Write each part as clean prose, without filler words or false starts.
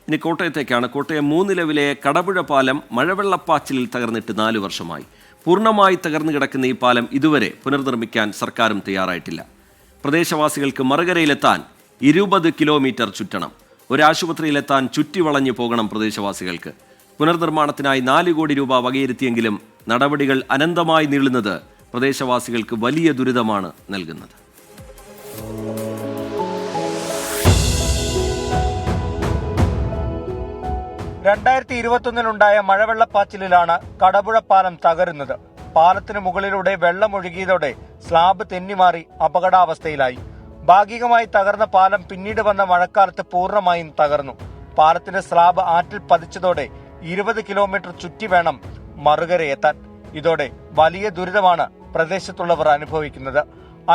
ഇനി കോട്ടയത്തേക്കാണ്. കോട്ടയം 3 നിലവിലെ കടപുഴ പാലം മഴവെള്ളപ്പാച്ചിലിൽ തകർന്നിട്ട് 4 വർഷമായി. പൂർണ്ണമായി തകർന്നു കിടക്കുന്ന ഈ പാലം ഇതുവരെ പുനർനിർമ്മിക്കാൻ സർക്കാരും തയ്യാറായിട്ടില്ല. പ്രദേശവാസികൾക്ക് മറുകരയിലെത്താൻ 20 കിലോമീറ്റർ ചുറ്റണം. ഒരാശുപത്രിയിലെത്താൻ ചുറ്റിവളഞ്ഞു പോകണം പ്രദേശവാസികൾക്ക്. പുനർനിർമ്മാണത്തിനായി 4 കോടി രൂപ വകയിരുത്തിയെങ്കിലും നടപടികൾ അനന്തമായി നീളുന്നത് പ്രദേശവാസികൾക്ക് വലിയ ദുരിതമാണ് നൽകുന്നത്. ണ്ടായ മഴവെള്ളപ്പാച്ചിലാണ് കടപുഴ പാലം തകരുന്നത്. പാലത്തിന് മുകളിലൂടെ വെള്ളമൊഴുകിയതോടെ സ്ലാബ് തെന്നിമാറി അപകടാവസ്ഥയിലായി. ഭാഗികമായി തകർന്ന പാലം പിന്നീട് വന്ന മഴക്കാലത്ത് പൂർണ്ണമായും തകർന്നു. പാലത്തിന്റെ സ്ലാബ് ആറ്റിൽ പതിച്ചതോടെ 20 കിലോമീറ്റർ ചുറ്റി വേണം മറുകരയെത്താൻ. ഇതോടെ വലിയ ദുരിതമാണ് പ്രദേശത്തുള്ളവർ അനുഭവിക്കുന്നത്.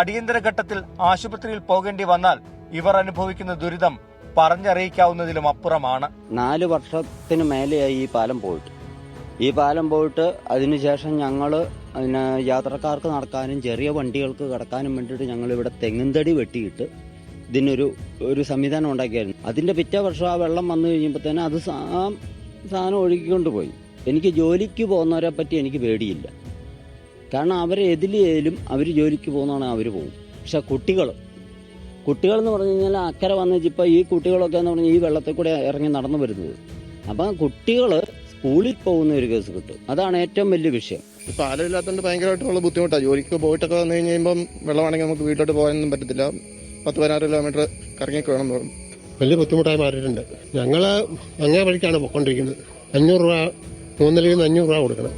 അടിയന്തര ഘട്ടത്തിൽ ആശുപത്രിയിൽ പോകേണ്ടി വന്നാൽ ഇവർ അനുഭവിക്കുന്ന ദുരിതം പറഞ്ഞറിയിക്കാവുന്നതിലും അപ്പുറമാണ്. 4 വർഷത്തിന് മേലെയായി ഈ പാലം പോയിട്ട് അതിനുശേഷം ഞങ്ങൾ യാത്രക്കാർക്ക് നടക്കാനും ചെറിയ വണ്ടികൾക്ക് കടക്കാനും വേണ്ടിയിട്ട് ഞങ്ങൾ ഇവിടെ തെങ്ങിൻതടി വെട്ടിയിട്ട് ഇതിനൊരു സംവിധാനം ഉണ്ടാക്കിയായിരുന്നു. അതിന്റെ പിറ്റേ വർഷം ആ വെള്ളം വന്നു കഴിയുമ്പോൾ തന്നെ അത് സാധനം ഒഴുകിക്കൊണ്ട് പോയി. എനിക്ക് ജോലിക്ക് പോകുന്നവരെ പറ്റി എനിക്ക് പേടിയില്ല. കാരണം അവരെ എതിലേലും അവർ ജോലിക്ക് പോകുന്നതാണ് അവർ പോകും. പക്ഷെ കുട്ടികളെന്ന് പറഞ്ഞു കഴിഞ്ഞാൽ അക്കരെ വന്ന് ഇപ്പോൾ ഈ കുട്ടികളൊക്കെ എന്ന് പറഞ്ഞാൽ ഈ വെള്ളത്തിൽ കൂടെ ഇറങ്ങി നടന്നു വരുന്നത്. അപ്പം കുട്ടികൾ സ്കൂളിൽ പോകുന്ന ഒരു കേസ് കിട്ടും. അതാണ് ഏറ്റവും വലിയ വിഷയം. പാലം ഇല്ലാത്തതുകൊണ്ട് ഭയങ്കരമായിട്ടുള്ള ബുദ്ധിമുട്ടാണ്. ജോലിക്ക് പോയിട്ടൊക്കെ വന്നു കഴിയുമ്പം വെള്ളമാണെങ്കിൽ നമുക്ക് വീട്ടിലോട്ട് പോകാനൊന്നും പറ്റത്തില്ല. 10-16 കിലോമീറ്റർ കറങ്ങിയൊക്കെ വേണം പോകും. വലിയ ബുദ്ധിമുട്ടായി മാറിയിട്ടുണ്ട്. ഞങ്ങൾ അങ്ങേ വഴിക്കാണ് പോയിക്കൊണ്ടിരിക്കുന്നത്. 500 രൂപ 3 നിലയിൽ നിന്ന് 500 രൂപ കൊടുക്കണം.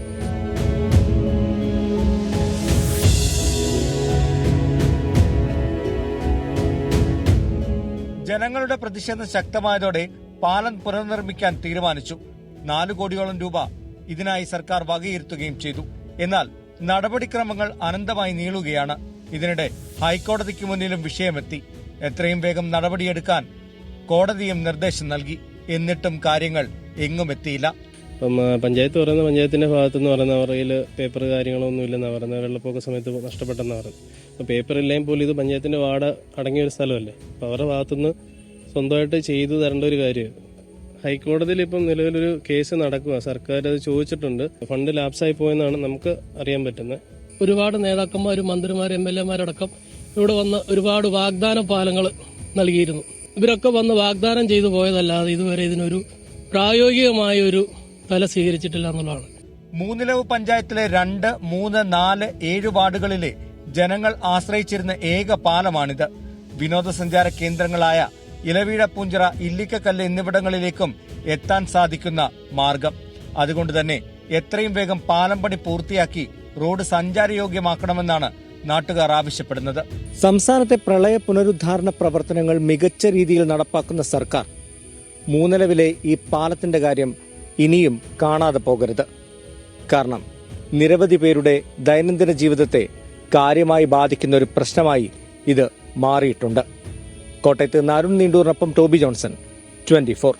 ജനങ്ങളുടെ പ്രതിഷേധം ശക്തമായതോടെ പാലം പുനർനിർമ്മിക്കാൻ തീരുമാനിച്ചു. 4 കോടിയോളം രൂപ ഇതിനായി സർക്കാർ വകയിരുത്തുകയും ചെയ്തു. എന്നാൽ നടപടിക്രമങ്ങൾ അനന്തമായി നീളുകയാണ്. ഇതിനിടെ ഹൈക്കോടതിക്ക് മുന്നിലും വിഷയമെത്തി. എത്രയും വേഗം നടപടിയെടുക്കാൻ കോടതിയും നിർദ്ദേശം നൽകി. എന്നിട്ടും കാര്യങ്ങൾ എങ്ങും എത്തിയില്ല. ഇപ്പം പഞ്ചായത്തിന്റെ ഭാഗത്തുനിന്ന് പറയുന്ന അവരുടെ പേപ്പർ കാര്യങ്ങളൊന്നും ഇല്ലെന്നാണ് പറയുന്നത്. വെള്ളപ്പൊക്ക സമയത്ത് നഷ്ടപ്പെട്ടെന്നാണ് പറയുന്നത്. അപ്പോൾ പേപ്പർ ഇല്ലെങ്കിൽ പോലും ഇത് പഞ്ചായത്തിന്റെ വാർഡ് അടങ്ങിയ ഒരു സ്ഥലമല്ലേ. അപ്പോൾ അവരുടെ ഭാഗത്തുനിന്ന് സ്വന്തമായിട്ട് ചെയ്തു തരേണ്ട ഒരു കാര്യം. ഹൈക്കോടതിയിൽ ഇപ്പം നിലവിലൊരു കേസ് നടക്കുക. സർക്കാർ അത് ചോദിച്ചിട്ടുണ്ട്. ഫണ്ട് ലാപ്സായി പോയെന്നാണ് നമുക്ക് അറിയാൻ പറ്റുന്നത്. ഒരുപാട് നേതാക്കന്മാരും മന്ത്രിമാരും MLA-മാരടക്കം ഇവിടെ വന്ന് ഒരുപാട് വാഗ്ദാന പാലങ്ങൾ നൽകിയിരുന്നു. ഇവരൊക്കെ വന്ന് വാഗ്ദാനം ചെയ്തു പോയതല്ലാതെ ഇതുവരെ ഇതിനൊരു പ്രായോഗികമായ ഒരു തല സ്വീകരിച്ചിട്ടില്ല എന്നുള്ളതാണ്. മൂന്നിലവ് പഞ്ചായത്തിലെ 2, 3, 4, 7 വാർഡുകളിലെ ജനങ്ങൾ ആശ്രയിച്ചിരുന്ന ഏക പാലമാണിത്. വിനോദസഞ്ചാര കേന്ദ്രങ്ങളായ ഇലവീഴ, പൂഞ്ചിറ, ഇല്ലിക്കക്കല്ല് എന്നിവിടങ്ങളിലേക്കും എത്താൻ സാധിക്കുന്ന മാർഗം. അതുകൊണ്ട് തന്നെ എത്രയും വേഗം പാലം പണി പൂർത്തിയാക്കി റോഡ് സഞ്ചാരയോഗ്യമാക്കണമെന്നാണ് നാട്ടുകാർ ആവശ്യപ്പെടുന്നത്. സംസ്ഥാനത്തെ പ്രളയ പുനരുദ്ധാരണ പ്രവർത്തനങ്ങൾ മികച്ച രീതിയിൽ നടപ്പാക്കുന്ന സർക്കാർ മൂന്നിലവിലെ ഈ പാലത്തിന്റെ കാര്യം ഇനിയും കാണാതെ പോകരുത്. കാരണം നിരവധി പേരുടെ ദൈനംദിന ജീവിതത്തെ കാര്യമായി ബാധിക്കുന്ന ഒരു പ്രശ്നമായി ഇത് മാറിയിട്ടുണ്ട്. കോട്ടയത്ത് നിന്ന് അരുൺ നീണ്ടൂറിനൊപ്പം ടോബി ജോൺസൺ, 24.